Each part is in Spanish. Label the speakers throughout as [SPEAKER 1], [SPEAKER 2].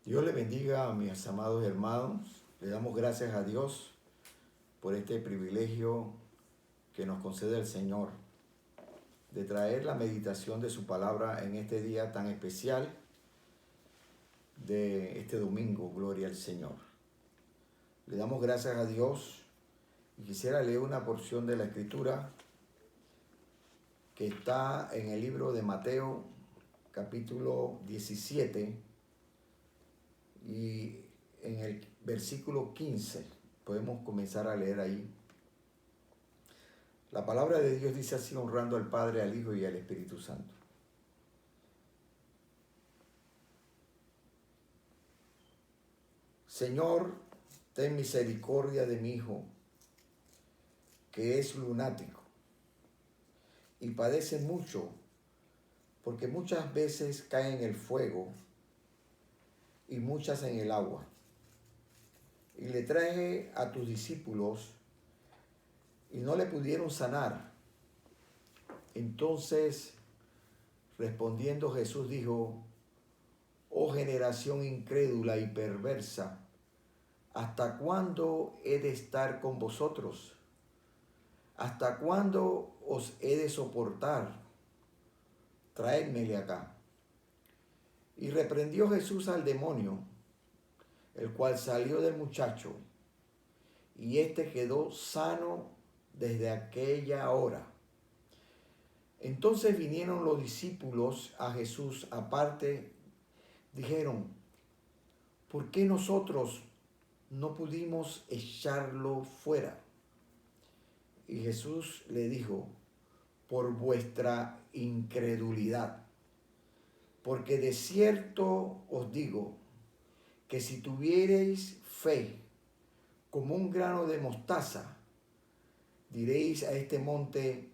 [SPEAKER 1] Dios le bendiga a mis amados hermanos. Le damos gracias a Dios por este privilegio que nos concede el Señor de traer la meditación de su palabra en este día tan especial de este domingo. Gloria al Señor. Le damos gracias a Dios y quisiera leer una porción de la Escritura que está en el libro de Mateo, capítulo 17, y en el versículo 15 podemos comenzar a leer ahí. La palabra de Dios dice así, honrando al Padre, al Hijo y al Espíritu Santo. Señor, ten misericordia de mi hijo, que es lunático y padece mucho, porque muchas veces cae en el fuego y muchas en el agua. Y le traje a tus discípulos y no le pudieron sanar. Entonces, respondiendo Jesús dijo: oh generación incrédula y perversa, ¿hasta cuándo he de estar con vosotros? ¿Hasta cuándo os he de soportar? Traédmele acá. Y reprendió Jesús al demonio, el cual salió del muchacho, y éste quedó sano desde aquella hora. Entonces vinieron los discípulos a Jesús aparte, dijeron: ¿por qué nosotros no pudimos echarlo fuera? Y Jesús le dijo: por vuestra incredulidad. Porque de cierto os digo que si tuviereis fe como un grano de mostaza, diréis a este monte: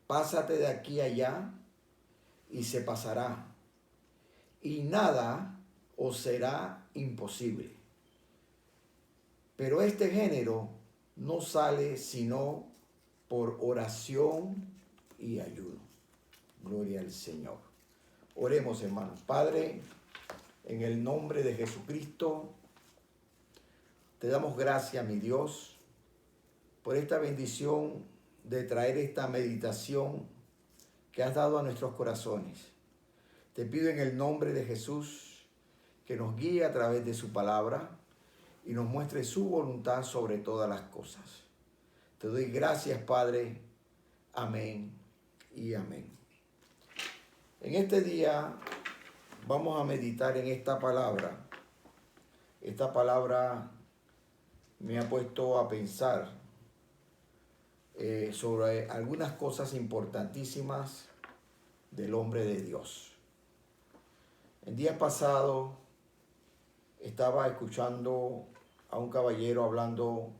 [SPEAKER 1] pásate de aquí allá, y se pasará, y nada os será imposible. Pero este género no sale sino por oración y ayuno. Gloria al Señor. Oremos, hermanos. Padre, en el nombre de Jesucristo, te damos gracias, mi Dios, por esta bendición de traer esta meditación que has dado a nuestros corazones. Te pido en el nombre de Jesús que nos guíe a través de su palabra y nos muestre su voluntad sobre todas las cosas. Te doy gracias, Padre. Amén y amén. En este día vamos a meditar en esta palabra. Esta palabra me ha puesto a pensar sobre algunas cosas importantísimas del hombre de Dios. El día pasado estaba escuchando a un caballero hablando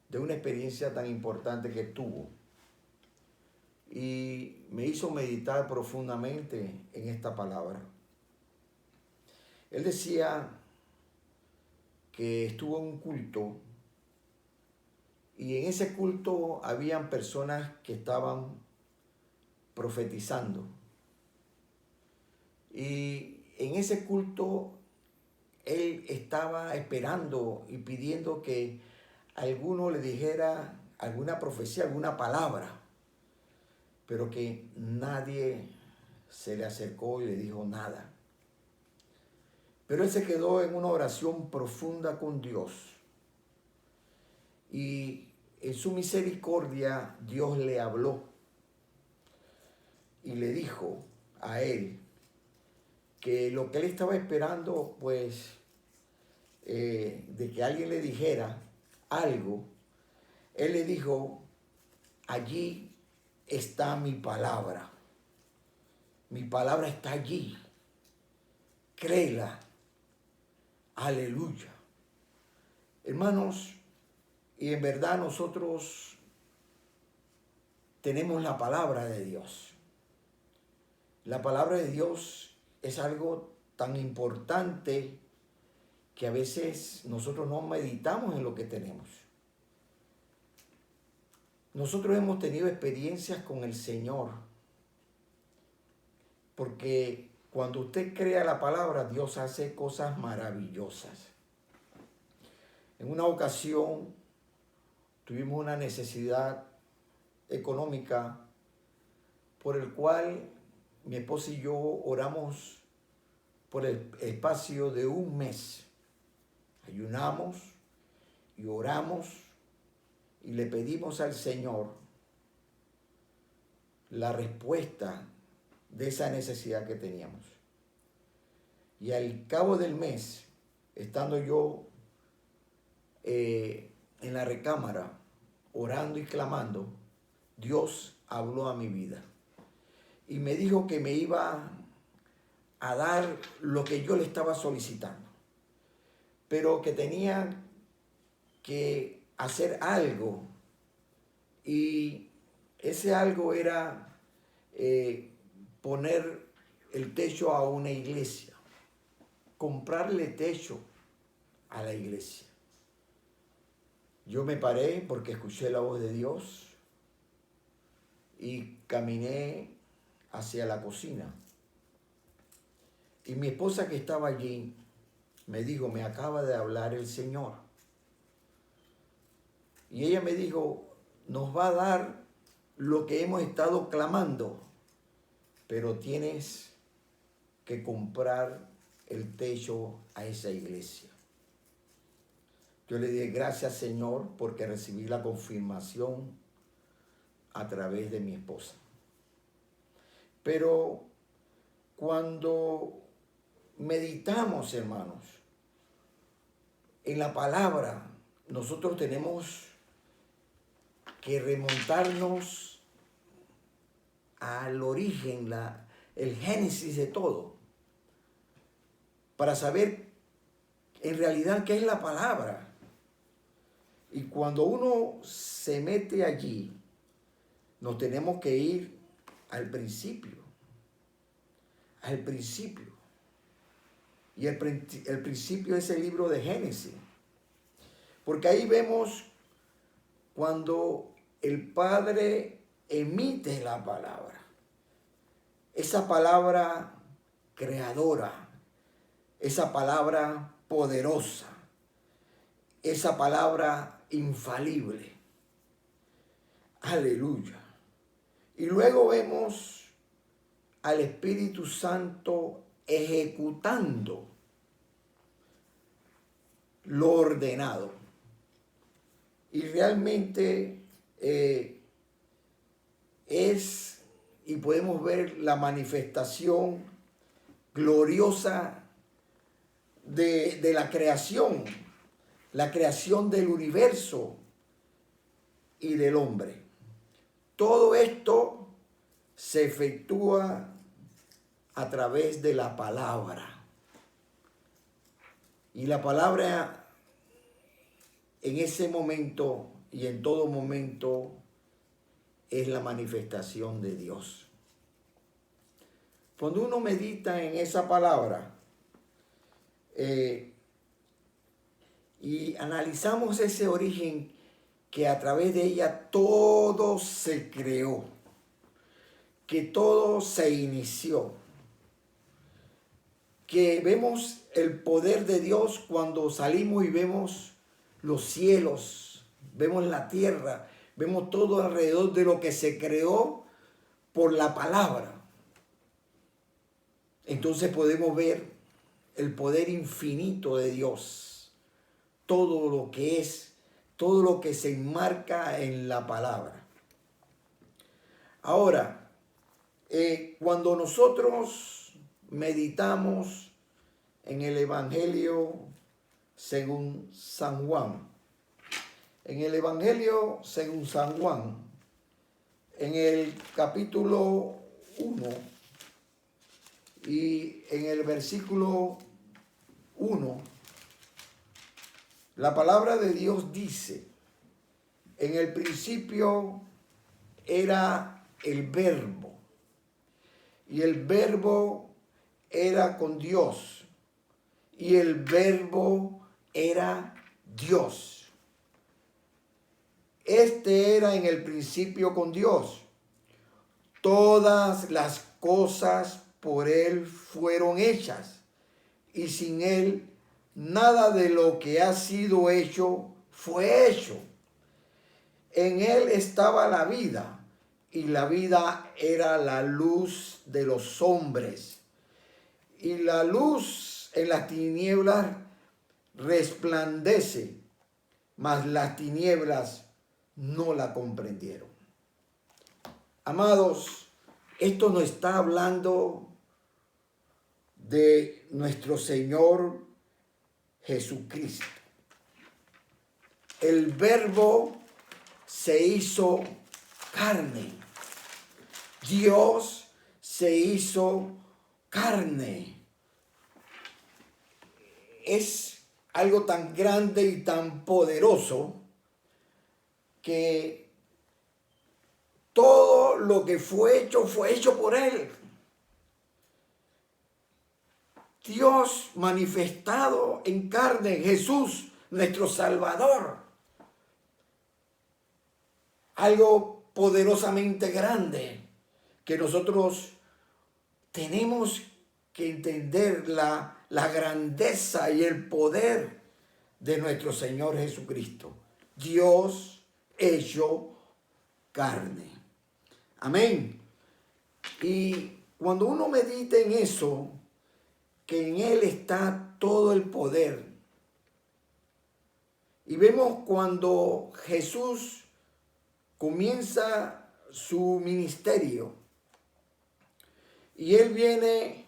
[SPEAKER 1] de una experiencia tan importante que tuvo y me hizo meditar profundamente en esta palabra. Él decía que estuvo en un culto y en ese culto habían personas que estaban profetizando. Y en ese culto él estaba esperando y pidiendo que alguno le dijera alguna profecía, alguna palabra, pero que nadie se le acercó y le dijo nada. Pero él se quedó en una oración profunda con Dios. Y en su misericordia Dios le habló y le dijo a él que lo que él estaba esperando, pues, de que alguien le dijera algo, él le dijo: allí está mi palabra. Mi palabra está allí. Créela. Aleluya. Hermanos, y en verdad nosotros tenemos la palabra de Dios. La palabra de Dios es algo tan importante que a veces nosotros no meditamos en lo que tenemos. Nosotros hemos tenido experiencias con el Señor, porque cuando usted crea la palabra, Dios hace cosas maravillosas. En una ocasión tuvimos una necesidad económica por el cual mi esposa y yo oramos por el espacio de un mes. Ayunamos y oramos y le pedimos al Señor la respuesta de esa necesidad que teníamos. Y al cabo del mes, estando yo en la recámara, orando y clamando, Dios habló a mi vida y me dijo que me iba a dar lo que yo le estaba solicitando, pero que tenía que hacer algo, y ese algo era poner el techo a una iglesia, comprarle techo a la iglesia. Yo me paré porque escuché la voz de Dios y caminé hacia la cocina. Y mi esposa, que estaba allí, me dijo: me acaba de hablar el Señor. Y ella me dijo: nos va a dar lo que hemos estado clamando, pero tienes que comprar el techo a esa iglesia. Yo le dije: gracias, Señor, porque recibí la confirmación a través de mi esposa. Pero cuando meditamos, hermanos, en la palabra, nosotros tenemos que remontarnos al origen, el génesis de todo, para saber en realidad qué es la palabra. Y cuando uno se mete allí, nos tenemos que ir al principio. Al principio. Y el principio es el libro de Génesis. Porque ahí vemos cuando el Padre emite la palabra. Esa palabra creadora. Esa palabra poderosa. Esa palabra infalible. Aleluya. Y luego vemos al Espíritu Santo ejecutando lo ordenado. Y realmente y podemos ver la manifestación gloriosa de la creación del universo y del hombre. Todo esto se efectúa a través de la palabra. Y la palabra en ese momento y en todo momento es la manifestación de Dios. Cuando uno medita en esa palabra y analizamos ese origen, que a través de ella todo se creó, que todo se inició, que vemos el poder de Dios cuando salimos y vemos los cielos, vemos la tierra, vemos todo alrededor de lo que se creó por la palabra. Entonces podemos ver el poder infinito de Dios, todo lo que es, todo lo que se enmarca en la palabra. Ahora, cuando nosotros meditamos en el Evangelio según San Juan, en el Evangelio según San Juan, en el capítulo 1 y en el versículo 1, la palabra de Dios dice: en el principio era el Verbo, y el Verbo era con Dios, y el Verbo era Dios. Este era en el principio con Dios. Todas las cosas por Él fueron hechas, y sin Él nada de lo que ha sido hecho fue hecho. En Él estaba la vida, y la vida era la luz de los hombres. Y la luz en las tinieblas resplandece, mas las tinieblas no la comprendieron. Amados, esto nos está hablando de nuestro Señor Jesucristo. El Verbo se hizo carne. Dios se hizo carne. Es algo tan grande y tan poderoso que todo lo que fue hecho por Él. Dios manifestado en carne, Jesús, nuestro Salvador. Algo poderosamente grande que nosotros tenemos que entender la grandeza y el poder de nuestro Señor Jesucristo. Dios hecho carne. Amén. Y cuando uno medita en eso, que en Él está todo el poder. Y vemos cuando Jesús comienza su ministerio y Él viene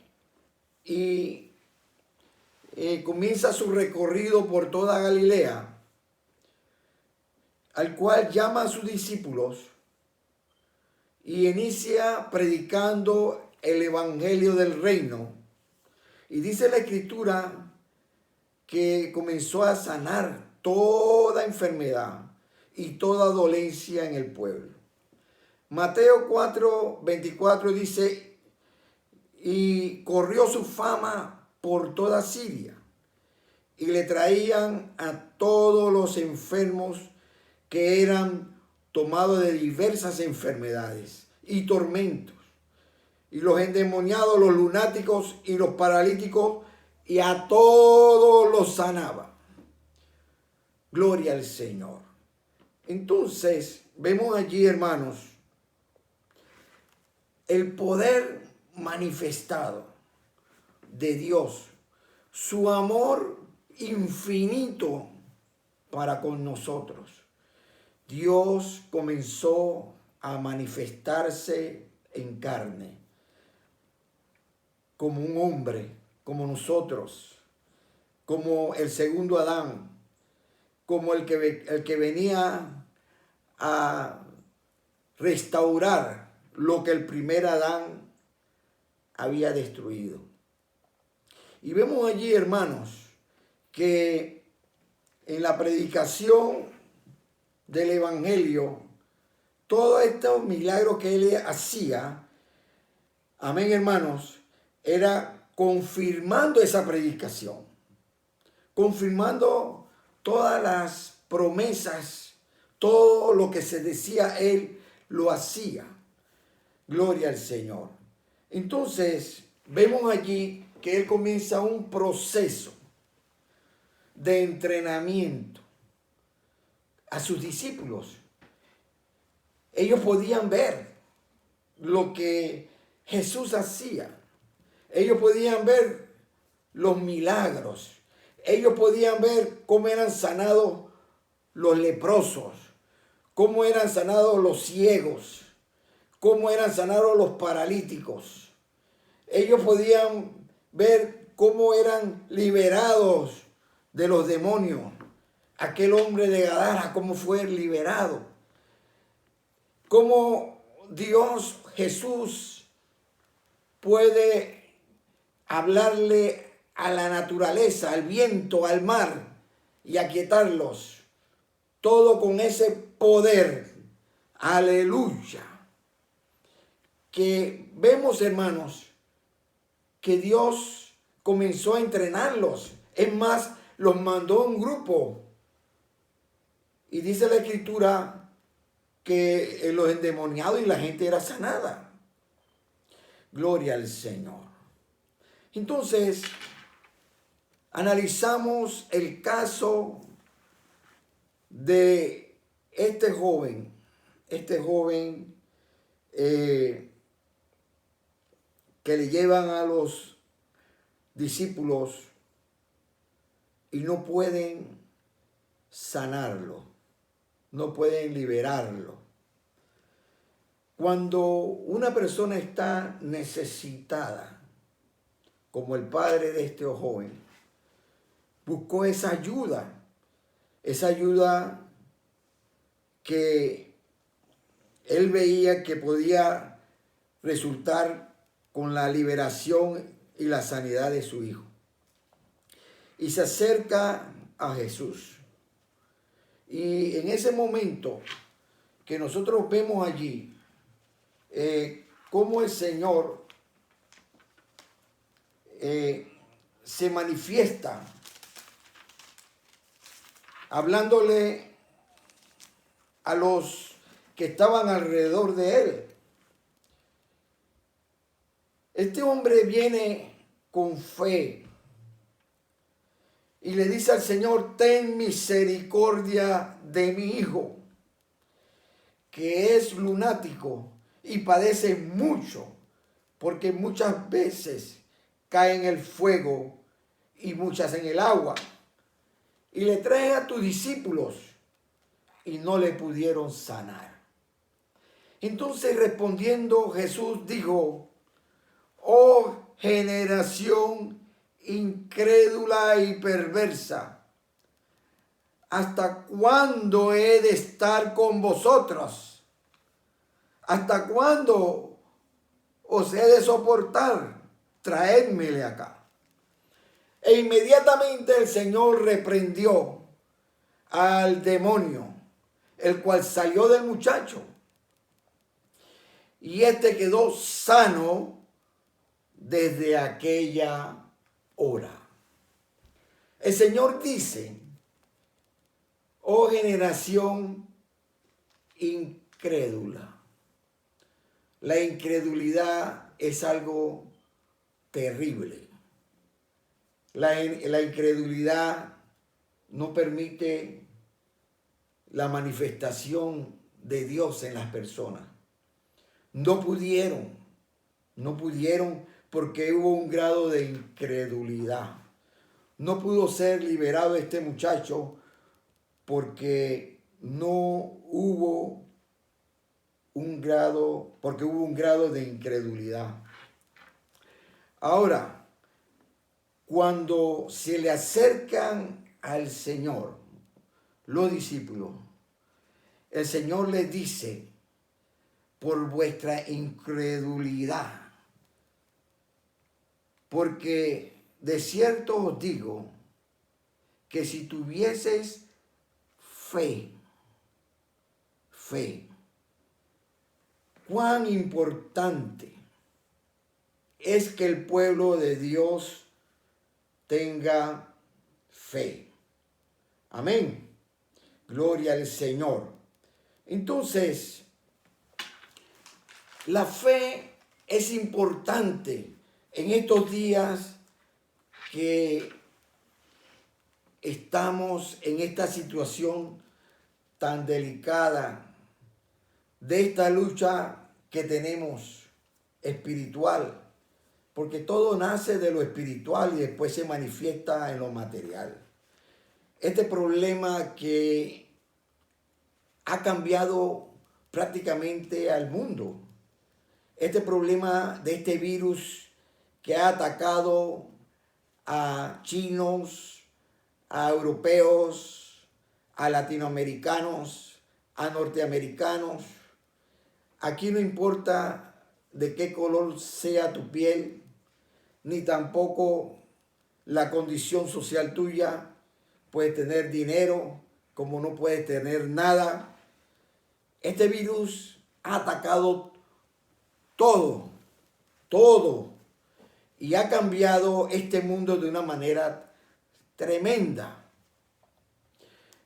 [SPEAKER 1] y comienza su recorrido por toda Galilea, al cual llama a sus discípulos y inicia predicando el evangelio del reino. Y dice la Escritura que comenzó a sanar toda enfermedad y toda dolencia en el pueblo. Mateo 4:24 dice, y corrió su fama por toda Siria, y le traían a todos los enfermos que eran tomados de diversas enfermedades y tormentos, y los endemoniados, los lunáticos y los paralíticos, y a todos los sanaba. Gloria al Señor. Entonces, vemos allí, hermanos, el poder manifestado de Dios, su amor infinito para con nosotros. Dios comenzó a manifestarse en carne, como un hombre, como nosotros, como el segundo Adán, como el que venía a restaurar lo que el primer Adán había destruido. Y vemos allí, hermanos, que en la predicación del evangelio, todos estos milagros que él hacía, amén, hermanos, era confirmando esa predicación, confirmando todas las promesas, todo lo que se decía, él lo hacía. Gloria al Señor. Entonces, vemos allí que él comienza un proceso de entrenamiento a sus discípulos. Ellos podían ver lo que Jesús hacía. Ellos podían ver los milagros. Ellos podían ver cómo eran sanados los leprosos, cómo eran sanados los ciegos, cómo eran sanados los paralíticos. Ellos podían ver cómo eran liberados de los demonios. Aquel hombre de Gadara, cómo fue liberado. Cómo Dios, Jesús, puede hablarle a la naturaleza, al viento, al mar y aquietarlos. Todo con ese poder. Aleluya. Que vemos, hermanos, que Dios comenzó a entrenarlos. Es más, los mandó a un grupo. Y dice la Escritura que los endemoniados y la gente era sanada. Gloria al Señor. Entonces, analizamos el caso de este joven que le llevan a los discípulos y no pueden sanarlo, no pueden liberarlo. Cuando una persona está necesitada, como el padre de este joven, buscó esa ayuda que él veía que podía resultar con la liberación y la sanidad de su hijo. Y se acerca a Jesús. Y en ese momento que nosotros vemos allí, cómo el Señor se manifiesta hablándole a los que estaban alrededor de él. Este hombre viene con fe y le dice al Señor: ten misericordia de mi hijo, que es lunático y padece mucho, porque muchas veces cae en el fuego y muchas en el agua. Y le trae a tus discípulos y no le pudieron sanar. Entonces, respondiendo, Jesús dijo: oh generación incrédula y perversa, ¿hasta cuándo he de estar con vosotros? ¿Hasta cuándo os he de soportar? Traédmele acá. E inmediatamente el Señor reprendió al demonio, el cual salió del muchacho, y éste quedó sano desde aquella hora. El Señor dice: oh generación incrédula. La incredulidad es algo terrible. La incredulidad no permite la manifestación de Dios en las personas. No pudieron porque hubo un grado de incredulidad. No pudo ser liberado este muchacho porque hubo un grado de incredulidad. Ahora, cuando se le acercan al Señor los discípulos, el Señor les dice: por vuestra incredulidad, porque de cierto os digo que si tuvieseis fe, cuán importante es que el pueblo de Dios tenga fe. Amén. Gloria al Señor. Entonces, la fe es importante en estos días que estamos en esta situación tan delicada, de esta lucha que tenemos espiritual, porque todo nace de lo espiritual y después se manifiesta en lo material. Este problema que ha cambiado prácticamente al mundo, este problema de este virus que ha atacado a chinos, a europeos, a latinoamericanos, a norteamericanos. Aquí no importa de qué color sea tu piel, ni tampoco la condición social tuya. Puedes tener dinero como no puedes tener nada. Este virus ha atacado todo, y ha cambiado este mundo de una manera tremenda.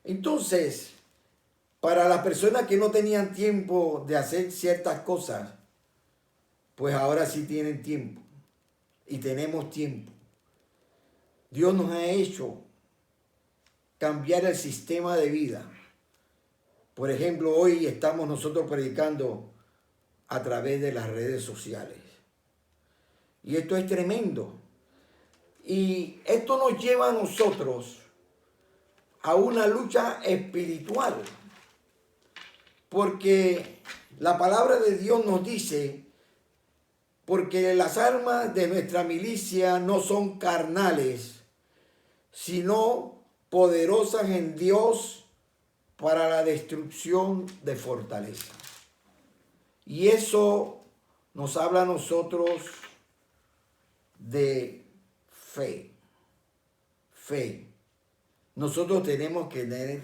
[SPEAKER 1] Entonces, para las personas que no tenían tiempo de hacer ciertas cosas, pues ahora sí tienen tiempo y tenemos tiempo. Dios nos ha hecho cambiar el sistema de vida. Por ejemplo, hoy estamos nosotros predicando a través de las redes sociales. Y esto es tremendo. Y esto nos lleva a nosotros a una lucha espiritual. Porque la palabra de Dios nos dice, porque las armas de nuestra milicia no son carnales, sino poderosas en Dios para la destrucción de fortaleza. Y eso nos habla a nosotros de fe. Fe. Nosotros tenemos que tener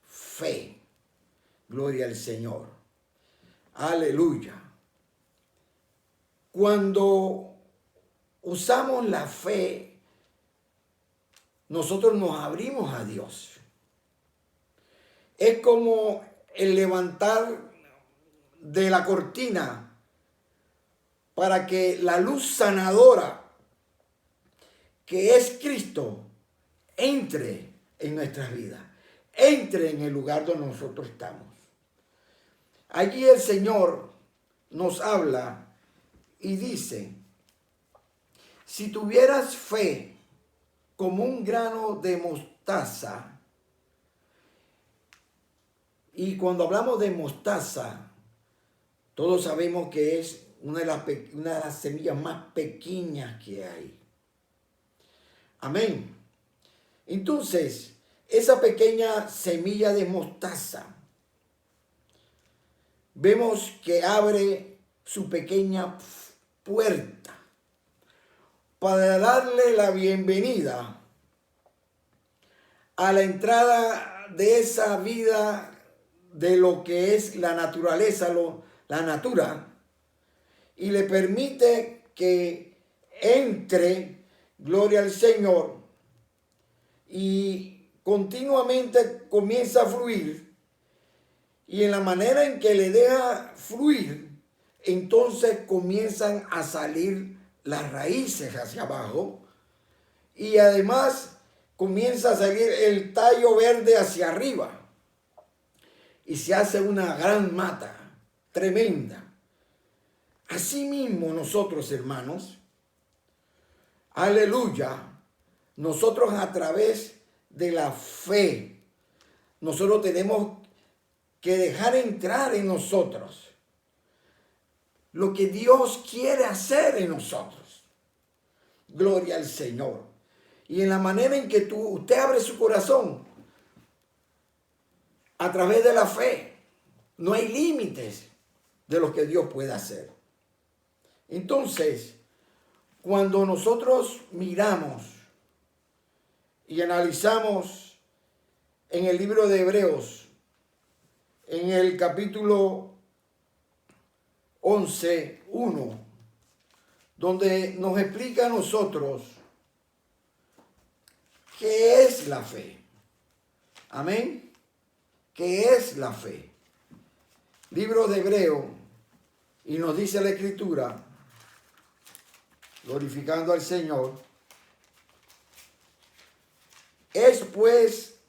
[SPEAKER 1] fe. Gloria al Señor. Aleluya. Cuando usamos la fe, nosotros nos abrimos a Dios. Es como el levantar de la cortina para que la luz sanadora que es Cristo entre en nuestras vidas, entre en el lugar donde nosotros estamos. Allí el Señor nos habla y dice, si tuvieras fe como un grano de mostaza, y cuando hablamos de mostaza, todos sabemos que es una de las semillas más pequeñas que hay. Amén. Entonces, esa pequeña semilla de mostaza, vemos que abre su pequeña puerta para darle la bienvenida a la entrada de esa vida de lo que es la naturaleza, la natura, y le permite que entre, gloria al Señor, y continuamente comienza a fluir, y en la manera en que le deja fluir, entonces comienzan a salir las raíces hacia abajo, y además comienza a salir el tallo verde hacia arriba, y se hace una gran mata tremenda. Asimismo nosotros, hermanos, aleluya, nosotros a través de la fe, nosotros tenemos que dejar entrar en nosotros lo que Dios quiere hacer en nosotros. Gloria al Señor. Y en la manera en que usted abre su corazón, a través de la fe, no hay límites de lo que Dios puede hacer. Entonces, cuando nosotros miramos y analizamos en el libro de Hebreos, en el capítulo 11:1, donde nos explica a nosotros qué es la fe. Amén. ¿Qué es la fe? Libro de Hebreo, y nos dice la Escritura, glorificando al Señor, es pues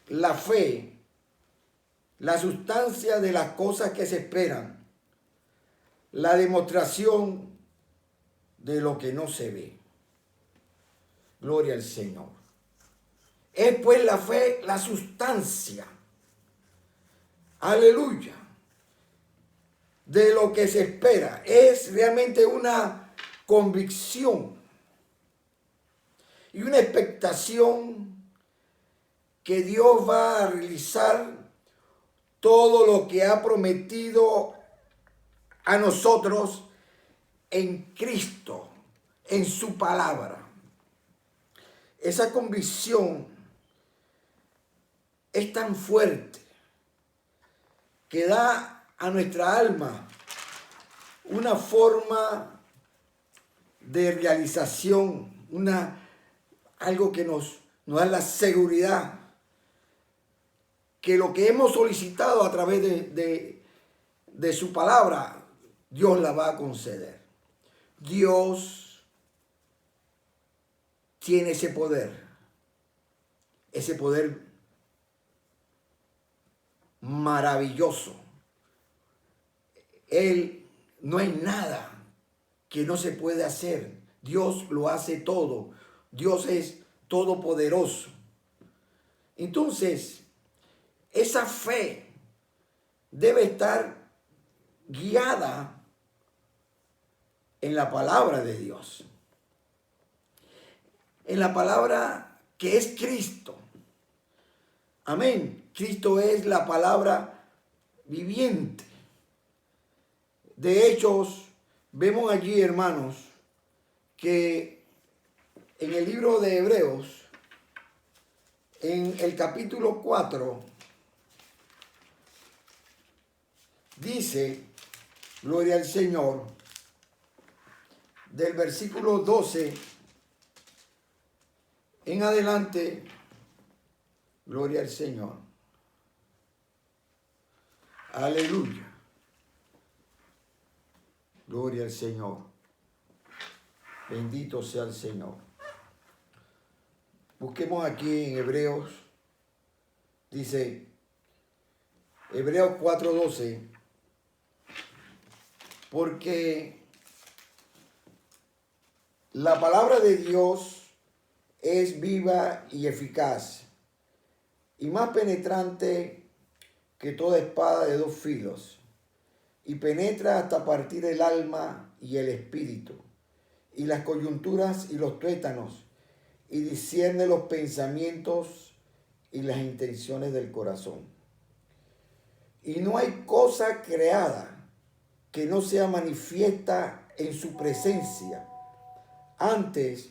[SPEAKER 1] la fe, la sustancia de las cosas que se esperan, la demostración de lo que no se ve. Gloria al Señor. Es pues la fe, la sustancia, aleluya, de lo que se espera. Es realmente una convicción y una expectación que Dios va a realizar todo lo que ha prometido a nosotros en Cristo, en su palabra. Esa convicción es tan fuerte que da a nuestra alma una forma de realización, algo que nos da la seguridad que lo que hemos solicitado a través de su palabra, Dios la va a conceder. Dios tiene ese poder maravilloso. No hay nada que no se puede hacer. Dios lo hace todo. Dios es todopoderoso. Entonces, esa fe debe estar guiada en la palabra de Dios. En la palabra que es Cristo. Amén. Cristo es la palabra viviente. De hecho, vemos allí, hermanos, que en el libro de Hebreos, en el capítulo 4, dice, gloria al Señor, del versículo 12 en adelante, gloria al Señor. Aleluya. Gloria al Señor. Bendito sea el Señor. Busquemos aquí en Hebreos. Dice, Hebreos 4:12. Porque la palabra de Dios es viva y eficaz, y más penetrante que toda espada de dos filos, y penetra hasta partir el alma y el espíritu, y las coyunturas y los tuétanos, y discierne los pensamientos y las intenciones del corazón. Y no hay cosa creada que no sea manifiesta en su presencia. Antes,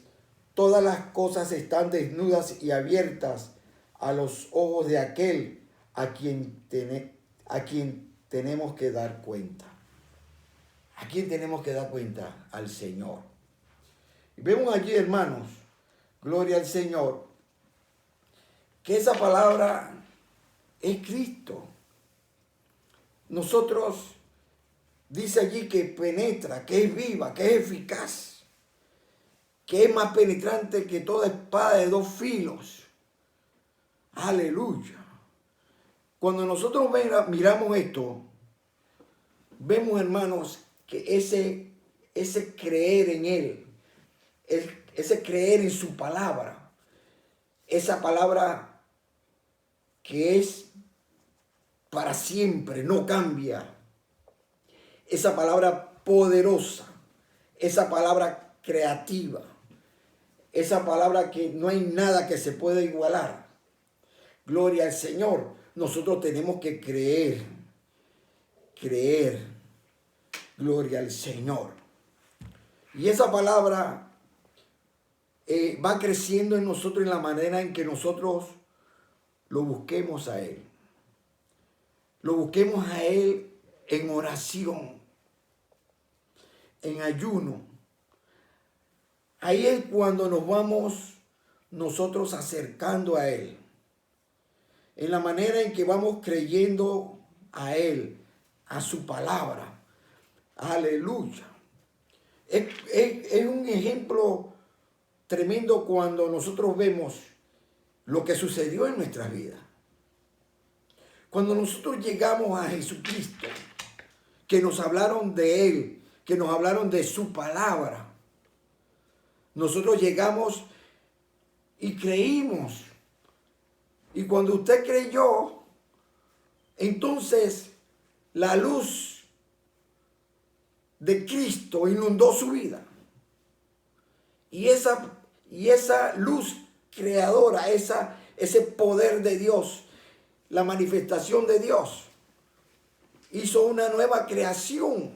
[SPEAKER 1] todas las cosas están desnudas y abiertas a los ojos de aquel a quien tenemos que dar cuenta. ¿A quién tenemos que dar cuenta? Al Señor. Y vemos allí, hermanos, gloria al Señor, que esa palabra es Cristo. Nosotros, dice allí que penetra, que es viva, que es eficaz, que es más penetrante que toda espada de dos filos. Aleluya. Cuando nosotros miramos esto, vemos, hermanos, que ese creer en Él, ese creer en su palabra, esa palabra que es para siempre, no cambia, esa palabra poderosa, esa palabra creativa, esa palabra que no hay nada que se pueda igualar. Gloria al Señor. Nosotros tenemos que creer. Gloria al Señor. Y esa palabra va creciendo en nosotros en la manera en que nosotros lo busquemos a Él. Lo busquemos a Él en oración, en ayuno. Ahí es cuando nos vamos nosotros acercando a Él. En la manera en que vamos creyendo a Él, a su palabra. Aleluya. Es un ejemplo tremendo cuando nosotros vemos lo que sucedió en nuestras vidas. Cuando nosotros llegamos a Jesucristo, que nos hablaron de Él, que nos hablaron de su palabra, nosotros llegamos y creímos. Y cuando usted creyó, entonces la luz de Cristo inundó su vida. Y esa luz creadora, ese poder de Dios, la manifestación de Dios, hizo una nueva creación.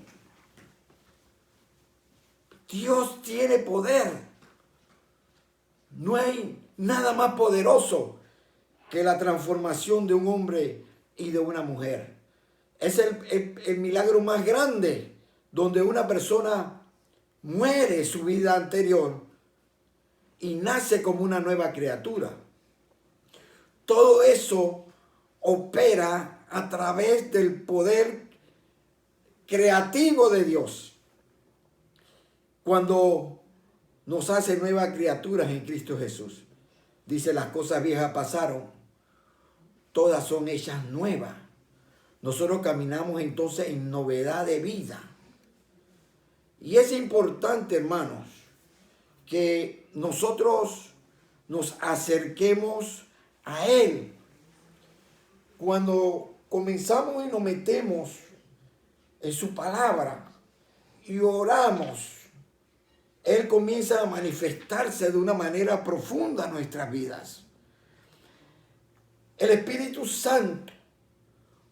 [SPEAKER 1] Dios tiene poder. No hay nada más poderoso que la transformación de un hombre y de una mujer. Es el milagro más grande, donde una persona muere su vida anterior y nace como una nueva criatura. Todo eso opera a través del poder creativo de Dios. cuando nos hace nuevas criaturas en Cristo Jesús. Dice, las cosas viejas pasaron, todas son hechas nuevas. Nosotros caminamos entonces en novedad de vida. Y es importante, hermanos, que nosotros nos acerquemos a Él. Cuando comenzamos y nos metemos en su palabra y oramos, Él comienza a manifestarse de una manera profunda en nuestras vidas. El Espíritu Santo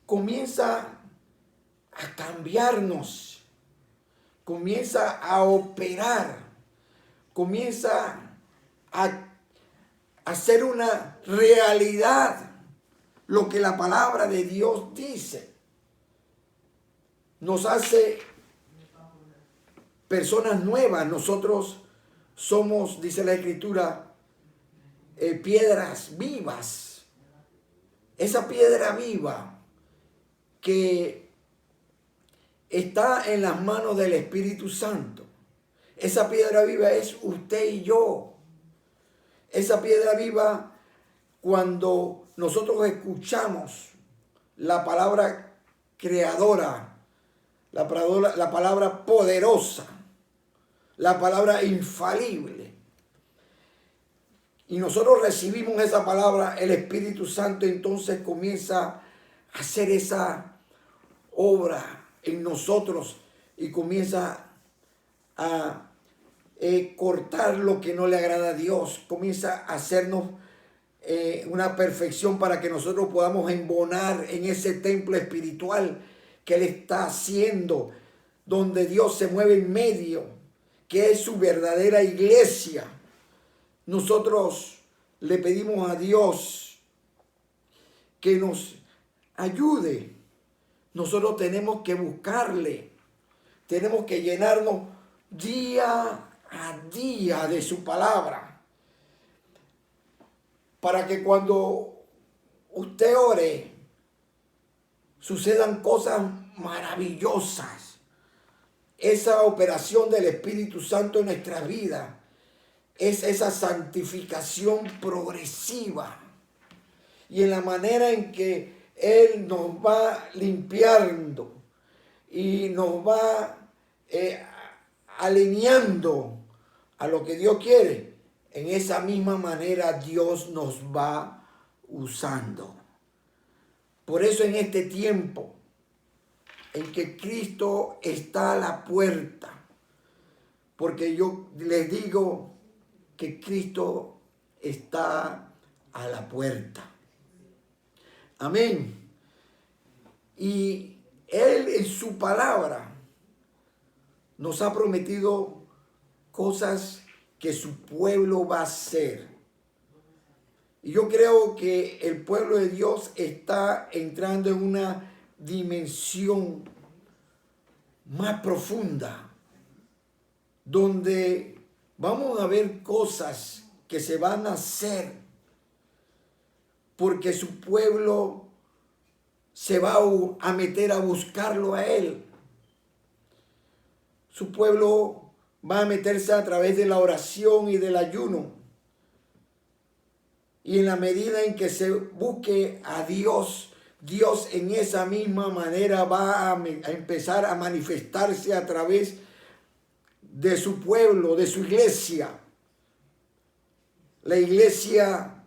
[SPEAKER 1] comienza a cambiarnos, comienza a operar, comienza a hacer una realidad lo que la palabra de Dios dice. Nos hace personas nuevas. Nosotros somos, dice la Escritura, piedras vivas. Esa piedra viva que está en las manos del Espíritu Santo. Esa piedra viva es usted y yo. Esa piedra viva, cuando nosotros escuchamos la palabra creadora, la palabra poderosa, la palabra infalible, y nosotros recibimos esa palabra, el Espíritu Santo entonces comienza a hacer esa obra en nosotros y comienza a cortar lo que no le agrada a Dios, comienza a hacernos una perfección para que nosotros podamos embonar en ese templo espiritual que Él está haciendo, donde Dios se mueve en medio, que es su verdadera iglesia. Nosotros le pedimos a Dios que nos ayude. Nosotros tenemos que buscarle, tenemos que llenarnos día a día de su palabra, para que cuando usted ore sucedan cosas maravillosas. Esa operación del Espíritu Santo en nuestra vida es esa santificación progresiva, y en la manera en que Él nos va limpiando y nos va alineando a lo que Dios quiere, en esa misma manera Dios nos va usando. Por eso en este tiempo en que Cristo está a la puerta, porque yo les digo que Cristo está a la puerta. Amén. Y Él en su palabra nos ha prometido cosas que su pueblo va a hacer. Y yo creo que el pueblo de Dios está entrando en una dimensión más profunda, donde vamos a ver cosas que se van a hacer, porque su pueblo se va a meter a buscarlo a Él. Su pueblo va a meterse a través de la oración y del ayuno. Y en la medida en que se busque a Dios, Dios en esa misma manera va a empezar a manifestarse a través de su pueblo, de su iglesia. La iglesia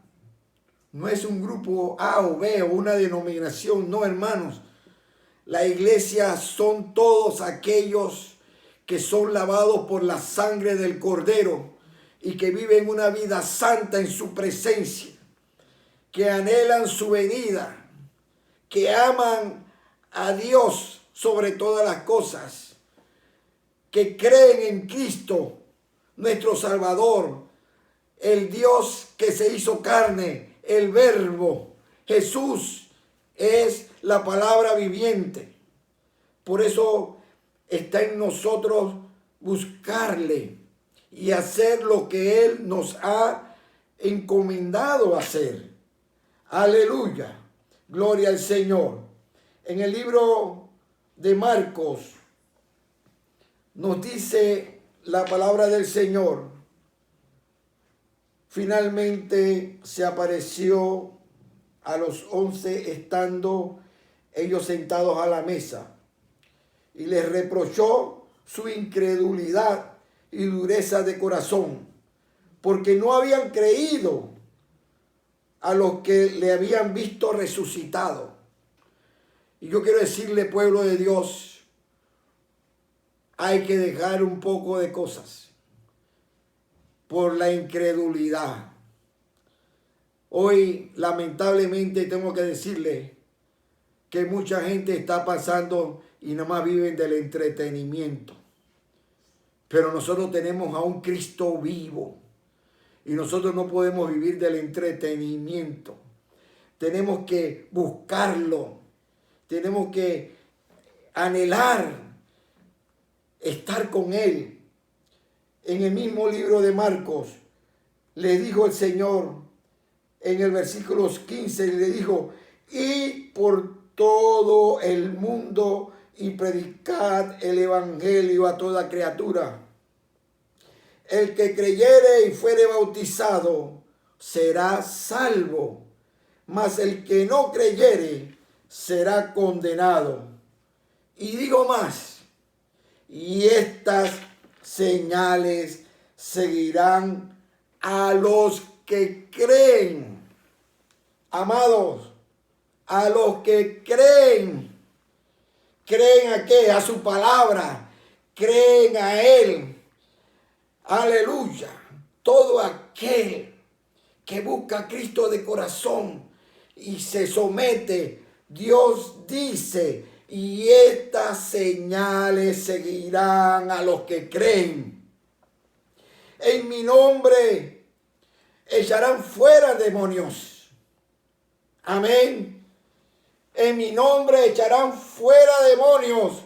[SPEAKER 1] no es un grupo A o B o una denominación, no, hermanos. La iglesia son todos aquellos que son lavados por la sangre del Cordero y que viven una vida santa en su presencia, que anhelan su venida, que aman a Dios sobre todas las cosas, que creen en Cristo, nuestro Salvador, el Dios que se hizo carne, el Verbo. Jesús es la palabra viviente. Por eso está en nosotros buscarle y hacer lo que Él nos ha encomendado hacer. Aleluya. Gloria al Señor. En el libro de Marcos nos dice la palabra del Señor, finalmente se apareció a los 11 estando ellos sentados a la mesa y les reprochó su incredulidad y dureza de corazón, porque no habían creído a los que le habían visto resucitado. Y yo quiero decirle, pueblo de Dios, hay que dejar un poco de cosas por la incredulidad. Hoy, lamentablemente, tengo que decirle que mucha gente está pasando y nomás viven del entretenimiento. Pero nosotros tenemos a un Cristo vivo y nosotros no podemos vivir del entretenimiento. Tenemos que buscarlo, tenemos que anhelar estar con Él. En el mismo libro de Marcos le dijo el Señor en el versículo 15, le dijo: y por todo el mundo y predicad el evangelio a toda criatura. El que creyere y fuere bautizado será salvo, mas el que no creyere será condenado. Y digo más, y estas señales seguirán a los que creen. Amados, a los que creen. ¿Creen a qué? A su palabra. Creen a Él. Aleluya. Todo aquel que busca a Cristo de corazón y se somete, Dios dice: y estas señales seguirán a los que creen. En mi nombre echarán fuera demonios. Amén. En mi nombre echarán fuera demonios.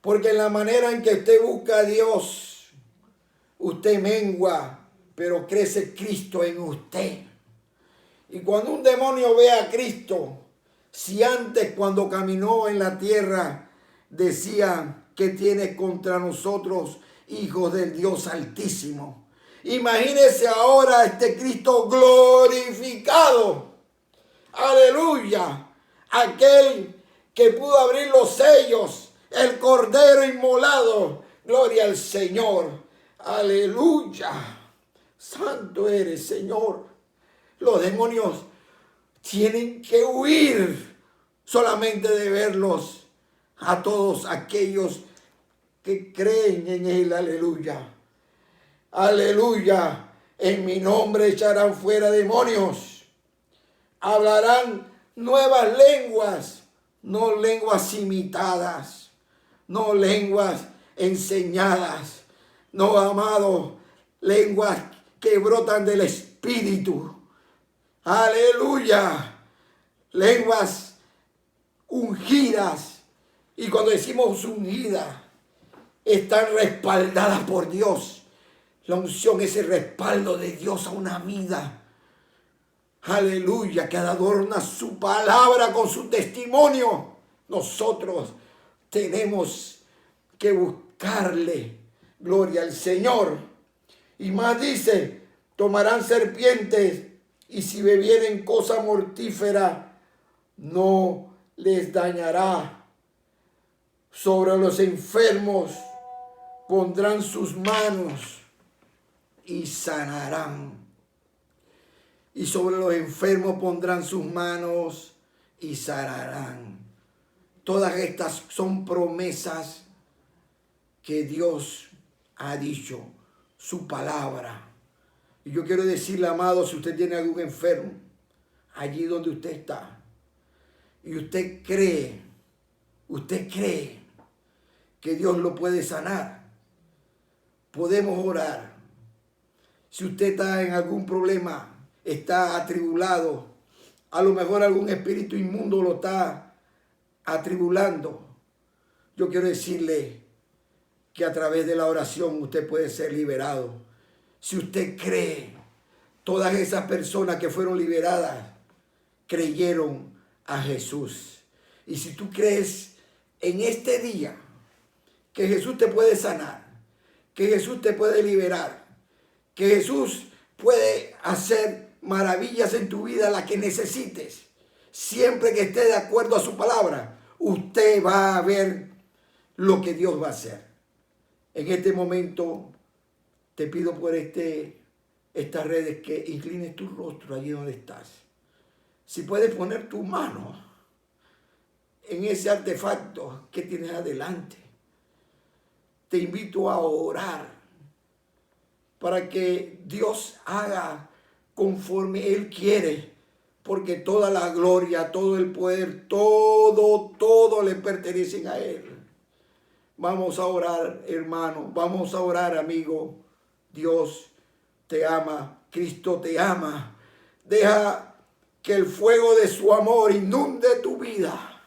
[SPEAKER 1] Porque en la manera en que usted busca a Dios, usted mengua, pero crece Cristo en usted. Y cuando un demonio ve a Cristo, si antes cuando caminó en la tierra decía: ¿qué tiene contra nosotros, hijos del Dios Altísimo? Imagínese ahora este Cristo glorificado. Aleluya. Aquel que pudo abrir los sellos, el Cordero inmolado. Gloria al Señor. Aleluya. Santo eres, Señor. Los demonios tienen que huir solamente de verlos a todos aquellos que creen en Él. Aleluya. Aleluya. En mi nombre echarán fuera demonios. Hablarán nuevas lenguas, no lenguas imitadas, no lenguas enseñadas, no, amado, lenguas que brotan del Espíritu. Aleluya. Lenguas ungidas. Y cuando decimos ungidas, están respaldadas por Dios. La unción es el respaldo de Dios a una vida. Aleluya, que adorna su palabra con su testimonio. Nosotros tenemos que buscarle. Gloria al Señor. Y más dice: tomarán serpientes, y si bebieren cosa mortífera, no les dañará. Sobre los enfermos pondrán sus manos y sanarán. Y sobre los enfermos pondrán sus manos y sanarán. Todas estas son promesas que Dios ha dicho, su palabra. Y yo quiero decirle, amado, si usted tiene algún enfermo, allí donde usted está, y usted cree que Dios lo puede sanar, podemos orar. Si usted está en algún problema, está atribulado, a lo mejor algún espíritu inmundo lo está atribulando, yo quiero decirle que a través de la oración usted puede ser liberado. Si usted cree, todas esas personas que fueron liberadas creyeron a Jesús. Y si tú crees en este día que Jesús te puede sanar, que Jesús te puede liberar, que Jesús puede hacer maravillas en tu vida, las que necesites. Siempre que esté de acuerdo a su palabra, usted va a ver lo que Dios va a hacer. En este momento te pido por estas redes que inclines tu rostro allí donde estás. Si puedes poner tu mano en ese artefacto que tienes adelante, te invito a orar para que Dios haga conforme Él quiere, porque toda la gloria, todo el poder, todo le pertenecen a Él. Vamos a orar, hermano, vamos a orar, amigo. Dios te ama, Cristo te ama. Deja que el fuego de su amor inunde tu vida.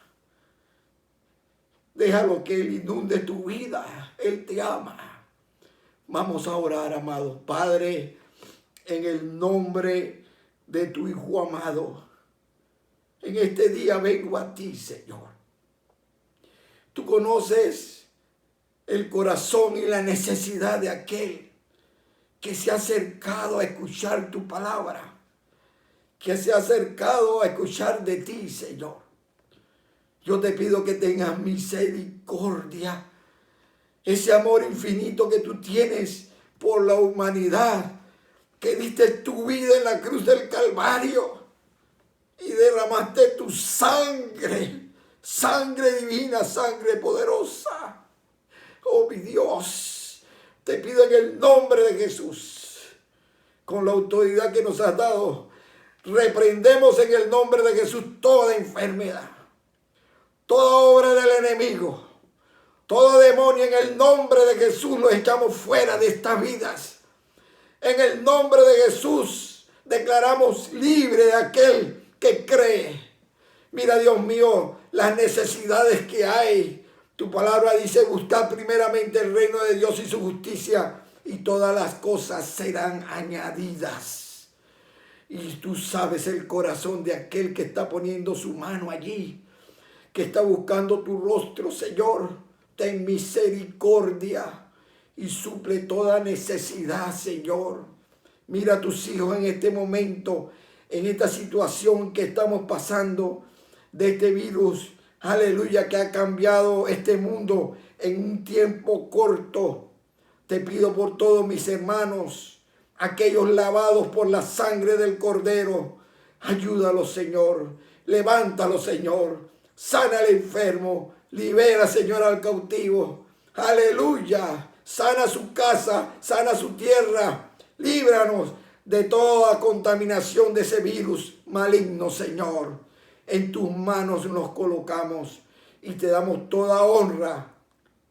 [SPEAKER 1] Déjalo que Él inunde tu vida. Él te ama. Vamos a orar, amado Padre, en el nombre de tu Hijo amado. En este día vengo a ti, Señor. Tú conoces el corazón y la necesidad de aquel que se ha acercado a escuchar tu palabra, que se ha acercado a escuchar de ti, Señor. Yo te pido que tengas misericordia, ese amor infinito que tú tienes por la humanidad, que diste tu vida en la cruz del Calvario y derramaste tu sangre, sangre divina, sangre poderosa. Oh, mi Dios, te pido en el nombre de Jesús, con la autoridad que nos has dado, reprendemos en el nombre de Jesús toda enfermedad, toda obra del enemigo, todo demonio. En el nombre de Jesús lo echamos fuera de estas vidas. En el nombre de Jesús declaramos libre de aquel que cree. Mira, Dios mío, las necesidades que hay. Tu palabra dice: buscad primeramente el reino de Dios y su justicia, y todas las cosas serán añadidas. Y tú sabes el corazón de aquel que está poniendo su mano allí, que está buscando tu rostro, Señor. Ten misericordia y suple toda necesidad, Señor. Mira a tus hijos en este momento, en esta situación que estamos pasando de este virus. Aleluya, que ha cambiado este mundo en un tiempo corto. Te pido por todos mis hermanos, aquellos lavados por la sangre del Cordero. Ayúdalos, Señor. Levántalos, Señor. Sana al enfermo. Libera, Señor, al cautivo. Aleluya. Sana su casa, sana su tierra. Líbranos de toda contaminación de ese virus maligno, Señor. En tus manos nos colocamos y te damos toda honra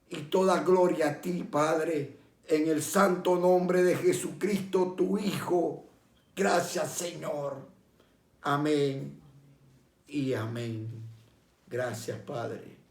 [SPEAKER 1] y toda gloria a ti, Padre, en el santo nombre de Jesucristo, tu Hijo. Gracias, Señor. Amén y amén. Gracias, Padre.